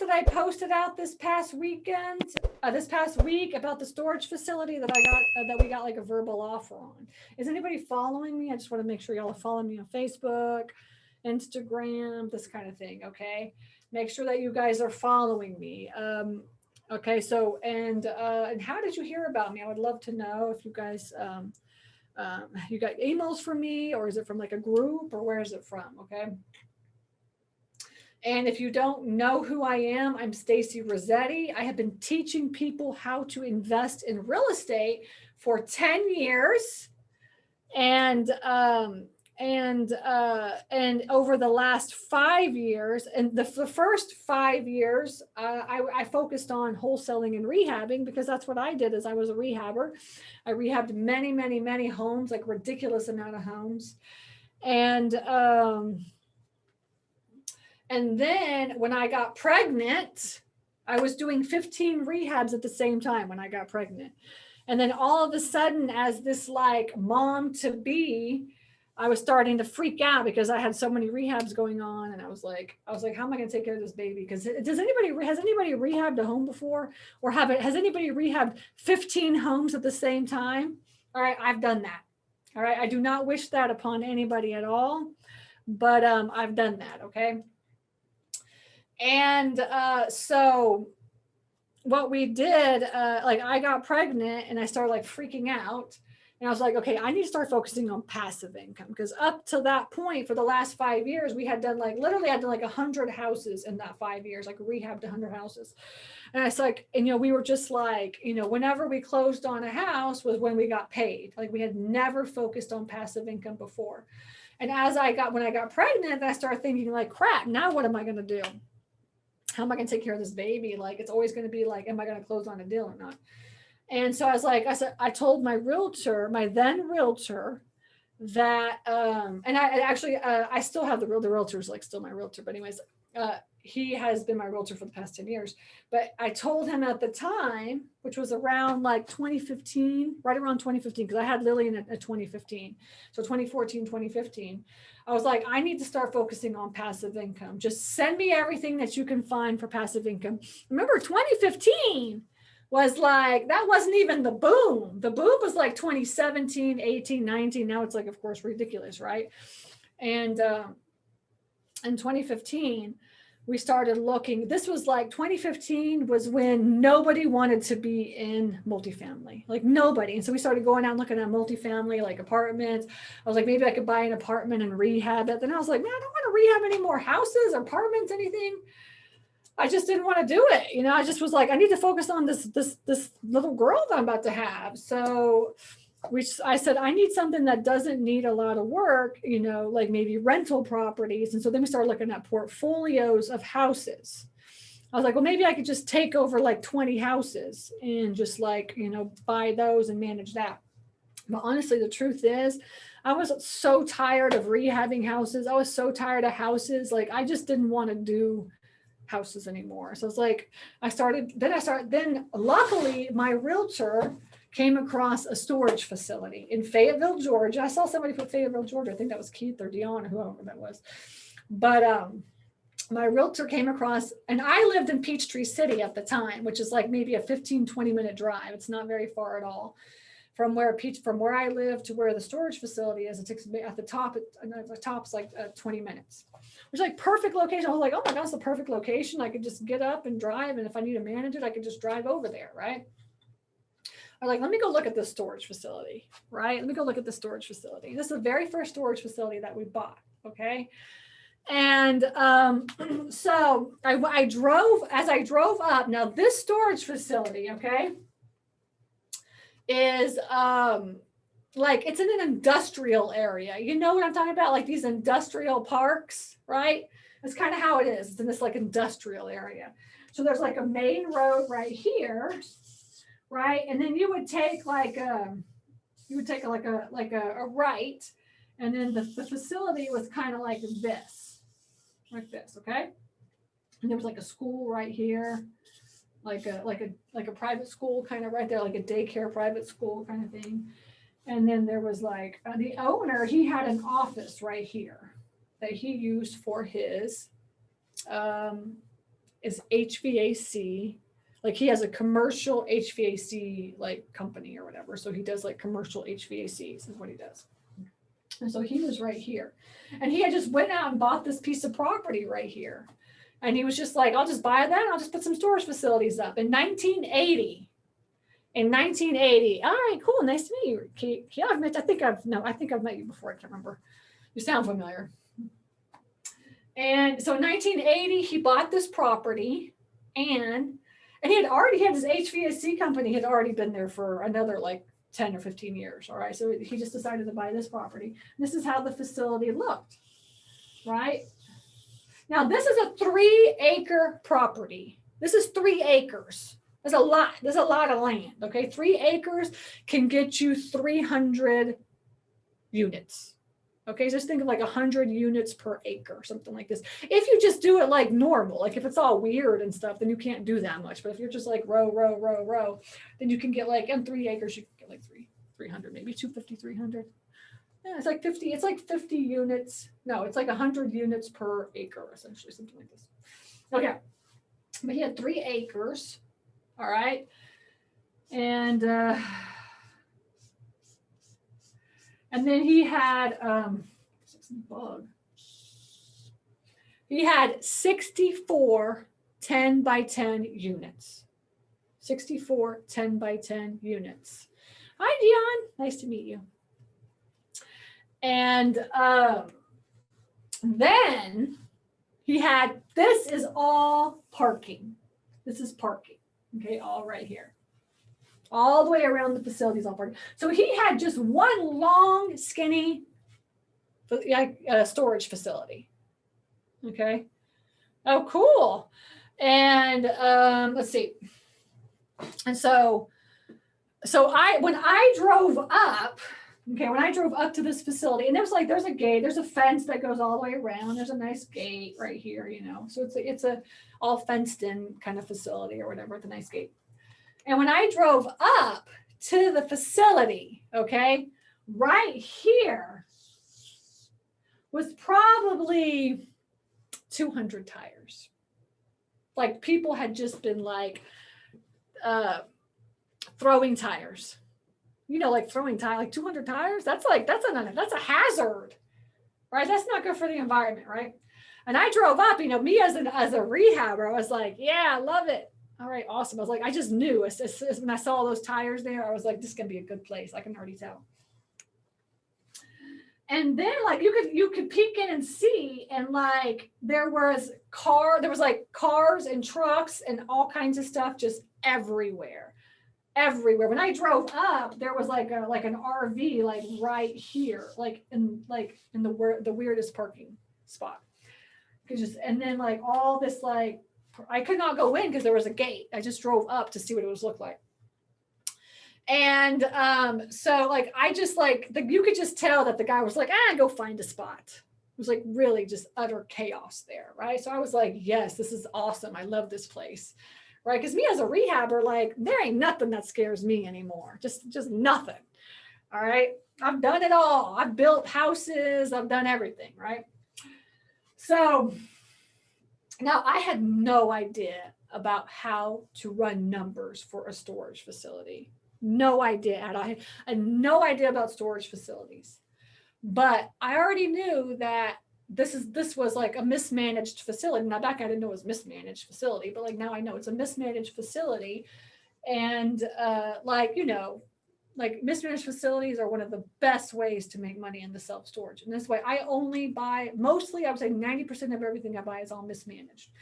that I posted out this past weekend, this past week about the storage facility that I got, that we got like a verbal offer on? Is anybody following me? I just want to make sure y'all are following me on Facebook, Instagram, this kind of thing. Okay. Make sure that you guys are following me. Okay. So, and how did you hear about me? I would love to know if you guys, you got emails from me, or is it from like a group, or where is it from? Okay. And if you don't know who I am, I'm Stacy Rossetti. I have been teaching people how to invest in real estate for 10 years. And over the last 5 years, and the first 5 years, I focused on wholesaling and rehabbing, because that's what I did. As I was a rehabber, I rehabbed many, many, many homes, like ridiculous amount of homes. And then when I got pregnant, I was doing 15 rehabs at the same time when I got pregnant. And then all of a sudden, as this like mom to be, I was starting to freak out because I had so many rehabs going on. And I was like, how am I going to take care of this baby? Because has anybody rehabbed a home before? Or has anybody rehabbed 15 homes at the same time? All right, I've done that. All right. I do not wish that upon anybody at all, but I've done that. Okay. And so what we did, like I got pregnant and I started like freaking out. And I was like, okay, I need to start focusing on passive income, because up to that point, for the last 5 years, we had done like literally had done like 100 houses in that 5 years, like rehabbed 100 houses. And it's like, and we were just like, whenever we closed on a house was when we got paid. Like we had never focused on passive income before. And when I got pregnant, I started thinking like, crap, now what am I going to do? How am I going to take care of this baby? Like, it's always going to be like, am I going to close on a deal or not? And so I told my realtor, my then realtor, that, and I actually, I still have the realtor's like still my realtor, but anyways, he has been my realtor for the past 10 years. But I told him at the time, which was around like 2015, right around 2015, because I had Lily in 2015. So 2014, 2015, I was like, I need to start focusing on passive income. Just send me everything that you can find for passive income. Remember, 2015 was like, that wasn't even the boom. The boom was like 2017, 18, 19. Now it's like, of course, ridiculous, right? And in 2015, we started looking. This was like 2015 was when nobody wanted to be in multifamily, like nobody. And so we started going out and looking at multifamily, like apartments. I was like, maybe I could buy an apartment and rehab it. Then I was like, man, I don't want to rehab any more houses, apartments, anything. I just didn't want to do it. I just was like, I need to focus on this little girl that I'm about to have. So I said, I need something that doesn't need a lot of work, like maybe rental properties. And so then we started looking at portfolios of houses. I was like, well, maybe I could just take over like 20 houses and just like, buy those and manage that. But honestly, the truth is, I was so tired of rehabbing houses. I was so tired of houses. Like, I just didn't want to do houses anymore. So it's like, then luckily my realtor came across a storage facility in Fayetteville, Georgia. I saw somebody put Fayetteville, Georgia. I think that was Keith or Dion or whoever that was. But my realtor came across, and I lived in Peachtree City at the time, which is like maybe a 15-20 minute drive. It's not very far at all. From where I live to where the storage facility is, it takes at the top's like 20 minutes, which is like perfect location. I was like, oh my gosh, the perfect location. I could just get up and drive. And if I need to manage it, I could just drive over there. Right. I was like, let me go look at this storage facility. Right. Let me go look at the storage facility. This is the very first storage facility that we bought. Okay. And so I drove up. Now this storage facility, okay, is like, it's in an industrial area. You know what I'm talking about? Like these industrial parks, right? That's kind of how it is. It's in this like industrial area. So there's like a main road right here, right? And then you would take like a right, and then the facility was kind of like this, okay? And there was like a school right here. Like a private school kind of right there, like a daycare private school kind of thing. And then there was like the owner, he had an office right here that he used for his is HVAC. Like he has a commercial HVAC like company or whatever. So he does like commercial HVACs is what he does. And so he was right here. And he had just went out and bought this piece of property right here. And he was just like, I'll just buy that and I'll just put some storage facilities up. In 1980. In 1980. All right, cool. Nice to meet you, Kate. Yeah, I think I've met you before. I can't remember. You sound familiar. And so in 1980, he bought this property and he had his HVAC company had already been there for another like 10 or 15 years. All right. So he just decided to buy this property. This is how the facility looked. Right. Now, this is a 3-acre property. This is 3 acres. There's a lot of land. Okay. 3 acres can get you 300 units. Okay, just think of like 100 units per acre, something like this. If you just do it like normal, like if it's all weird and stuff, then you can't do that much. But if you're just like row, then you can get like in 3 acres, you can get like 300, maybe 250, 300. Yeah, it's like 50. It's like 50 units. No, it's like 100 units per acre, essentially, something like this. Okay, but he had 3 acres. All right, and then he had he had 64 10 by 10 units. 64 10 by 10 units. Hi, Dion. Nice to meet you. And then he had, this is all parking. This is parking. Okay, all right here. All the way around the facilities all parking. So he had just one long, skinny storage facility. Okay. Oh, cool. And let's see. And so when I drove up to this facility, and there's a gate, there's a fence that goes all the way around. There's a nice gate right here, you know. So it's a all fenced in kind of facility or whatever with a nice gate. And when I drove up to the facility, okay, right here was probably 200 tires. Like people had just been like throwing tires. You know, like throwing tires, like 200 tires. That's a hazard, right? That's not good for the environment, right? And I drove up, you know, me as a rehabber, I was like, yeah, I love it. All right, awesome. I was like, I just knew as when I saw those tires there, I was like, this is gonna be a good place. I can already tell. And then like you could peek in and see, and like there was like cars and trucks and all kinds of stuff just everywhere. When I drove up, there was like an RV like right here, like in the weirdest parking spot. And then like all this, like I could not go in because there was a gate. I just drove up to see what it was look like. And so like I just like you could just tell that the guy was like, go find a spot. It was like really just utter chaos there, right? So I was like, yes, this is awesome. I love this place. Right? Because me as a rehabber, like there ain't nothing that scares me anymore. Just nothing. All right. I've done it all. I've built houses. I've done everything. Right. So now I had no idea about how to run numbers for a storage facility. No idea at all. I had no idea about storage facilities. But I already knew that this was like a mismanaged facility. Now back I didn't know it was mismanaged facility, but like now I know it's a mismanaged facility. And like, you know, like mismanaged facilities are one of the best ways to make money in the self-storage. And this way I only buy, mostly I would say 90% of everything I buy is all mismanaged.